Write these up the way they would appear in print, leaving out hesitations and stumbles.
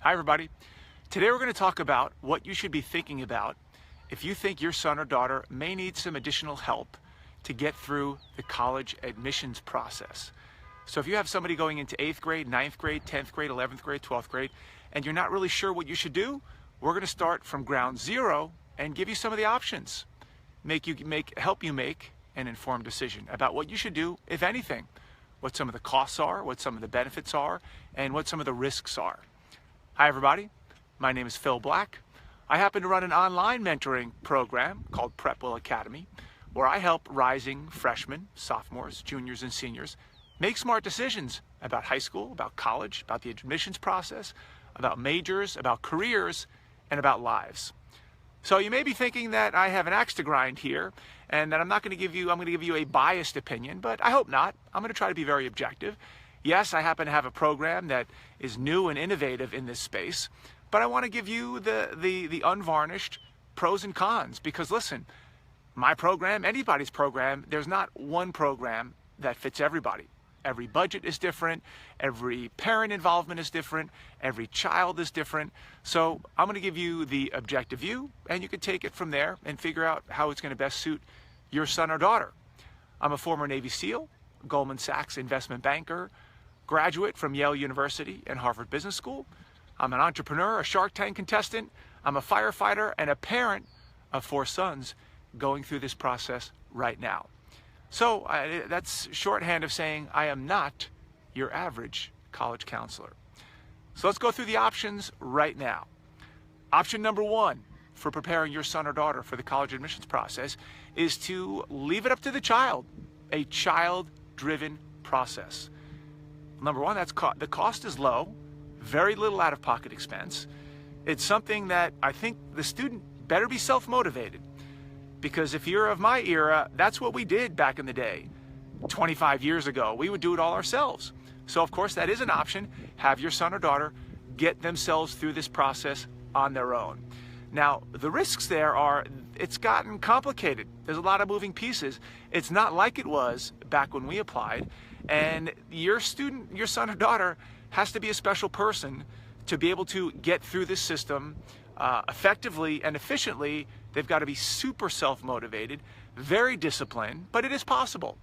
Hi everybody. Today we're going to talk about what you should be thinking about if you think your son or daughter may need some additional help to get through the college admissions process. So if you have somebody going into 8th grade, 9th grade, 10th grade, 11th grade, 12th grade, and you're not really sure what you should do, we're going to start from ground zero and give you some of the options. Help you make an informed decision about what you should do, if anything, what some of the costs are, what some of the benefits are, and what some of the risks are. Hi everybody, my name is Phil Black. I happen to run an online mentoring program called PrepWell Academy, where I help rising freshmen, sophomores, juniors, and seniors make smart decisions about high school, about college, about the admissions process, about majors, about careers, and about lives. So you may be thinking that I have an axe to grind here and that I'm going to give you a biased opinion, but I hope not. I'm going to try to be very objective. Yes, I happen to have a program that is new and innovative in this space, but I want to give you the unvarnished pros and cons, because listen, my program, anybody's program, there's not one program that fits everybody. Every budget is different, every parent involvement is different, every child is different. So I'm going to give you the objective view, and you can take it from there and figure out how it's going to best suit your son or daughter. I'm a former Navy SEAL, Goldman Sachs investment banker, graduate from Yale University and Harvard Business School. I'm an entrepreneur, a Shark Tank contestant. I'm a firefighter and a parent of 4 sons going through this process right now. So that's shorthand of saying I am not your average college counselor. So let's go through the options right now. Option number 1 for preparing your son or daughter for the college admissions process is to leave it up to the child, a child-driven process. Number 1, the cost is low, very little out-of-pocket expense. It's something that I think the student better be self-motivated. Because if you're of my era, that's what we did back in the day. 25 years ago, we would do it all ourselves. So of course that is an option. Have your son or daughter get themselves through this process on their own. Now, the risks there are, it's gotten complicated. There's a lot of moving pieces. It's not like it was back when we applied. And your son or daughter has to be a special person to be able to get through this system effectively and efficiently. They've got to be super self-motivated, very disciplined, but it is possible.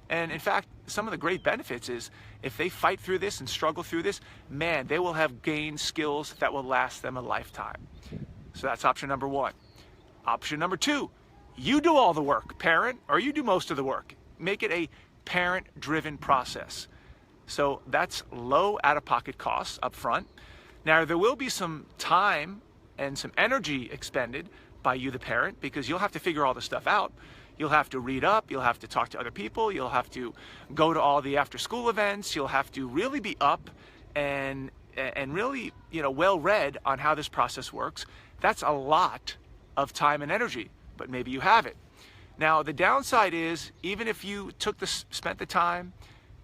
And in fact, some of the great benefits is if they fight through this and struggle through this, man, they will have gained skills that will last them a lifetime. So that's option number 1. Option number 2, you do all the work, parent, or you do most of the work. Make it a parent-driven process. So that's low out-of-pocket costs up front. Now, there will be some time and some energy expended by you, the parent, because you'll have to figure all this stuff out. You'll have to read up, you'll have to talk to other people, you'll have to go to all the after-school events, you'll have to really be up and really, well-read on how this process works. That's a lot of time and energy, but maybe you have it. Now, the downside is, even if you spent the time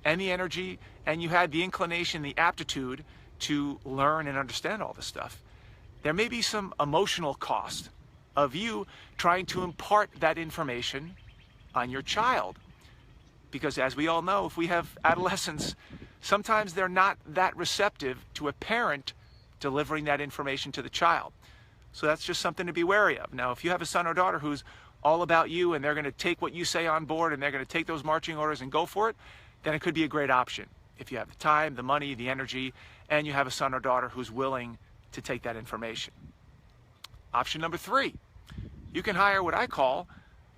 and the energy and you had the inclination, the aptitude to learn and understand all this stuff, there may be some emotional cost of you trying to impart that information on your child. Because as we all know, if we have adolescents, sometimes they're not that receptive to a parent delivering that information to the child. So that's just something to be wary of. Now, if you have a son or daughter who's all about you and they're going to take what you say on board and they're going to take those marching orders and go for it, then it could be a great option. If you have the time, the money, the energy, and you have a son or daughter who's willing to take that information. Option number 3, you can hire what I call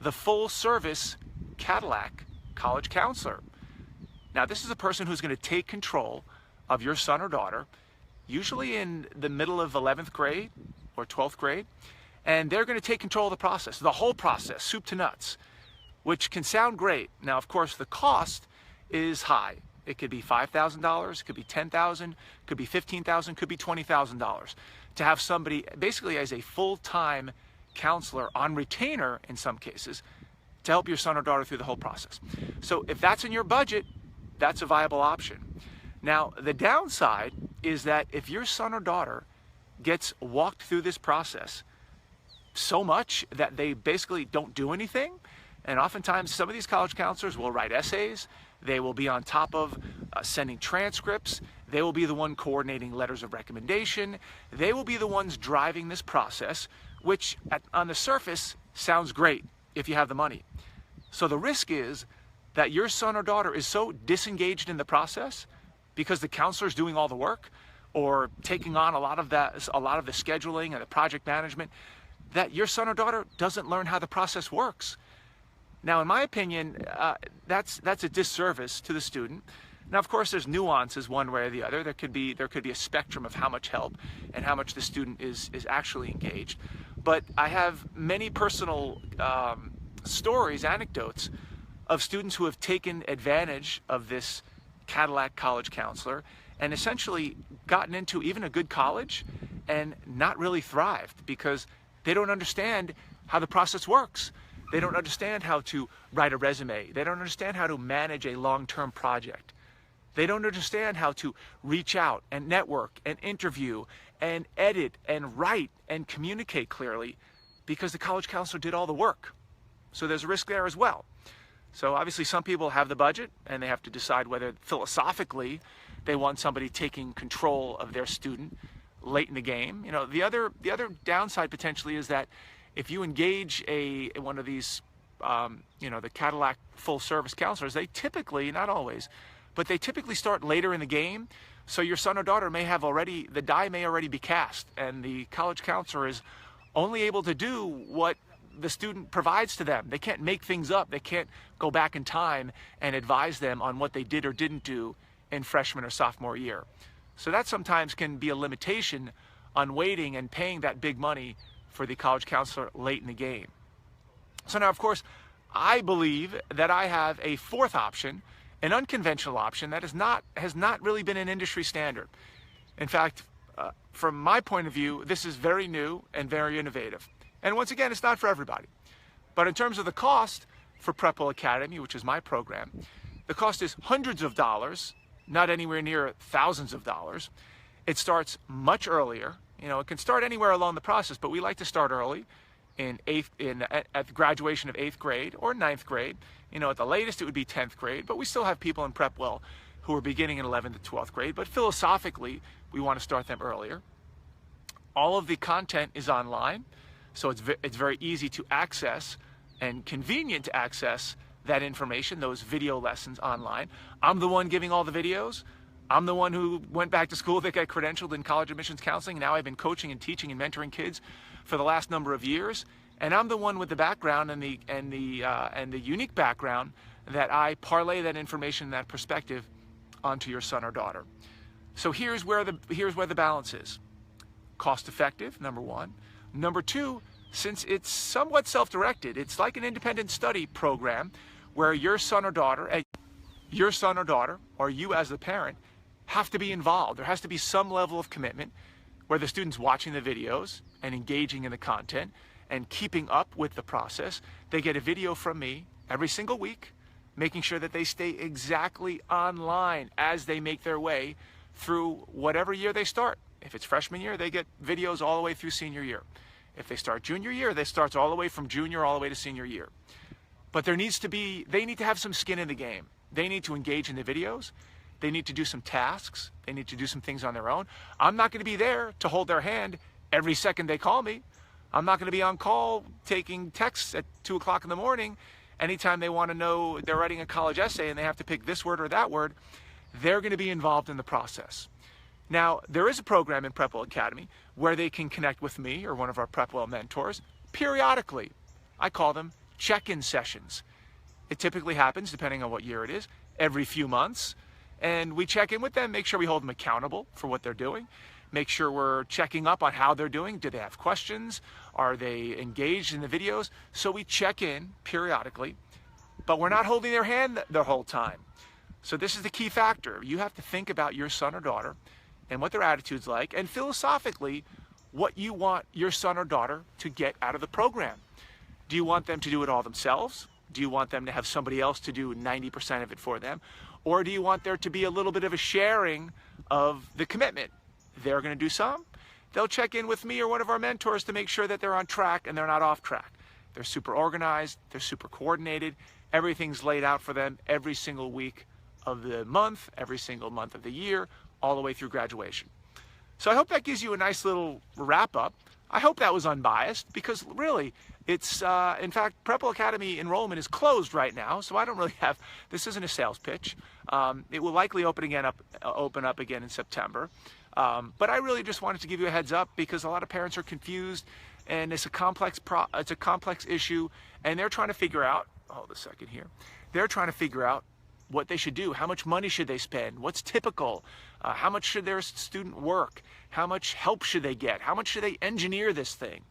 the full-service Cadillac college counselor. Now, this is a person who's going to take control of your son or daughter, usually in the middle of 11th grade or 12th grade, and they're going to take control of the process, the whole process, soup to nuts, which can sound great. Now, of course, the cost is high. It could be $5,000, it could be $10,000, could be $15,000, could be $20,000 to have somebody basically as a full-time counselor on retainer in some cases to help your son or daughter through the whole process. So if that's in your budget, that's a viable option. Now, the downside is that if your son or daughter gets walked through this process so much that they basically don't do anything, and oftentimes some of these college counselors will write essays, They will be on top of sending transcripts. They will be the one coordinating letters of recommendation. They will be the ones driving this process, which on the surface sounds great if you have the money. So the risk is that your son or daughter is so disengaged in the process because the counselor is doing all the work or taking on a lot of the scheduling and the project management, that your son or daughter doesn't learn how the process works. Now, in my opinion, that's a disservice to the student. Now, of course, there's nuances one way or the other. There could be a spectrum of how much help and how much the student is actually engaged. But I have many personal stories, anecdotes of students who have taken advantage of this Cadillac college counselor and essentially gotten into even a good college and not really thrived because they don't understand how the process works. They don't understand how to write a resume. They don't understand how to manage a long-term project. They don't understand how to reach out and network and interview and edit and write and communicate clearly because the college counselor did all the work. So there's a risk there as well. So obviously some people have the budget and they have to decide whether philosophically they want somebody taking control of their student late in the game. You know, the other downside potentially is that if you engage one of these, the Cadillac full service counselors, they typically, not always, but they typically start later in the game. So your son or daughter may have the die may already be cast, and the college counselor is only able to do what the student provides to them. They can't make things up. They can't go back in time and advise them on what they did or didn't do in freshman or sophomore year. So that sometimes can be a limitation on waiting and paying that big money for the college counselor late in the game. So now, of course, I believe that I have a fourth option, an unconventional option that has not really been an industry standard. In fact, from my point of view, this is very new and very innovative. And once again, it's not for everybody. But in terms of the cost for PrepWell Academy, which is my program, the cost is hundreds of dollars, not anywhere near thousands of dollars. It starts much earlier. You know, it can start anywhere along the process, but we like to start early at the graduation of 8th grade or 9th grade. You know, at the latest it would be 10th grade, but we still have people in PrepWell who are beginning in 11th to 12th grade, but philosophically, we want to start them earlier. All of the content is online, so it's very easy to access and convenient to access that information, those video lessons online. I'm the one giving all the videos. I'm the one who went back to school that got credentialed in college admissions counseling. Now I've been coaching and teaching and mentoring kids for the last number of years, and I'm the one with the background and the unique background that I parlay that information, that perspective, onto your son or daughter. So here's where the balance is. Cost effective, number one. Number two, since it's somewhat self-directed, it's like an independent study program where your son or daughter, or you as the parent, have to be involved. There has to be some level of commitment where the student's watching the videos and engaging in the content and keeping up with the process. They get a video from me every single week, making sure that they stay exactly online as they make their way through whatever year they start. If it's freshman year, they get videos all the way through senior year. If they start junior year, they start all the way from junior all the way to senior year. But they need to have some skin in the game. They need to engage in the videos. They need to do some tasks. They need to do some things on their own. I'm not going to be there to hold their hand every second they call me. I'm not going to be on call taking texts at 2 o'clock in the morning anytime they want to know they're writing a college essay and they have to pick this word or that word. They're going to be involved in the process. Now, there is a program in PrepWell Academy where they can connect with me or one of our PrepWell mentors periodically. I call them check-in sessions. It typically happens, depending on what year it is, every few months. And we check in with them, make sure we hold them accountable for what they're doing, make sure we're checking up on how they're doing. Do they have questions? Are they engaged in the videos? So we check in periodically, but we're not holding their hand the whole time. So this is the key factor. You have to think about your son or daughter and what their attitude's like, and philosophically, what you want your son or daughter to get out of the program. Do you want them to do it all themselves? Do you want them to have somebody else to do 90% of it for them? Or do you want there to be a little bit of a sharing of the commitment? They're going to do some. They'll check in with me or one of our mentors to make sure that they're on track and they're not off track. They're super organized, they're super coordinated. Everything's laid out for them every single week of the month, every single month of the year, all the way through graduation. So I hope that gives you a nice little wrap up. I hope that was unbiased, because really, it's, in fact, PrepWell Academy enrollment is closed right now, so I don't really have, this isn't a sales pitch. It will likely open up again in September. But I really just wanted to give you a heads up, because a lot of parents are confused, and it's a complex issue, and they're trying to figure out, hold a second here, they're trying to figure out what they should do. How much money should they spend? What's typical? How much should their student work? How much help should they get? How much should they engineer this thing?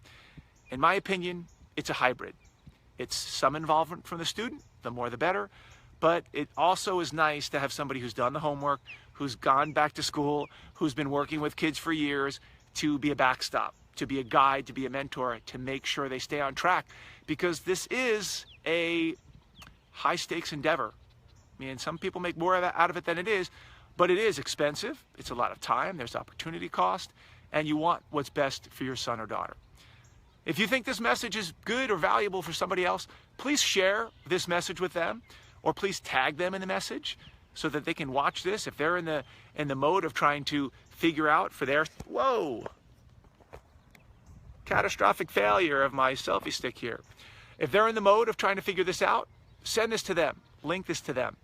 In my opinion, it's a hybrid. It's some involvement from the student, the more the better, but it also is nice to have somebody who's done the homework, who's gone back to school, who's been working with kids for years, to be a backstop, to be a guide, to be a mentor, to make sure they stay on track, because this is a high stakes endeavor. I mean, some people make more out of it than it is, but it is expensive. It's a lot of time. There's opportunity cost, and you want what's best for your son or daughter. If you think this message is good or valuable for somebody else, please share this message with them, or please tag them in the message so that they can watch this. If they're in the mode of trying to figure out for their, catastrophic failure of my selfie stick here. If they're in the mode of trying to figure this out, send this to them, link this to them,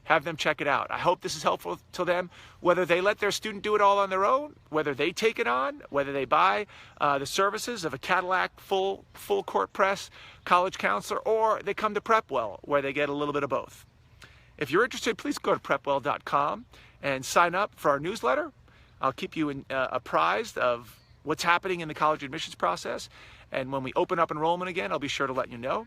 have them check it out. I hope this is helpful to them, whether they let their student do it all on their own, whether they take it on, whether they buy the services of a Cadillac full court press college counselor, or they come to PrepWell, where they get a little bit of both. If you're interested, please go to PrepWell.com and sign up for our newsletter. I'll keep you apprised of what's happening in the college admissions process, and when we open up enrollment again, I'll be sure to let you know.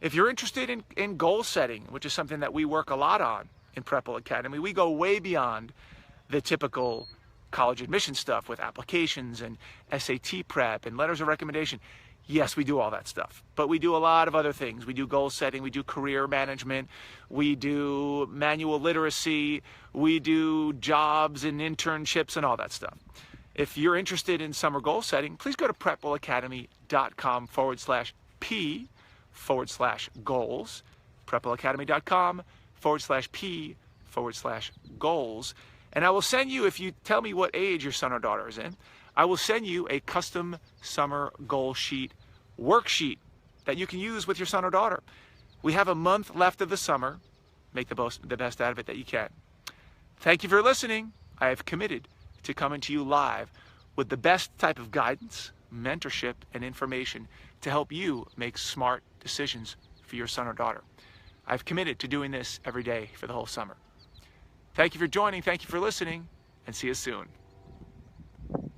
If you're interested in goal setting, which is something that we work a lot on in PrepWell Academy, we go way beyond the typical college admission stuff with applications and SAT prep and letters of recommendation. Yes, we do all that stuff, but we do a lot of other things. We do goal setting, we do career management, we do manual literacy, we do jobs and internships and all that stuff. If you're interested in summer goal setting, please go to PrepWellAcademy.com/P/goals, PrepWellAcademy.com/P/goals. And I will send you, if you tell me what age your son or daughter is in, I will send you a custom summer goal sheet worksheet that you can use with your son or daughter. We have a month left of the summer. Make the best out of it that you can. Thank you for listening. I have committed to coming to you live with the best type of guidance, mentorship, and information to help you make smart decisions for your son or daughter. I've committed to doing this every day for the whole summer. Thank you for joining, thank you for listening, and see you soon.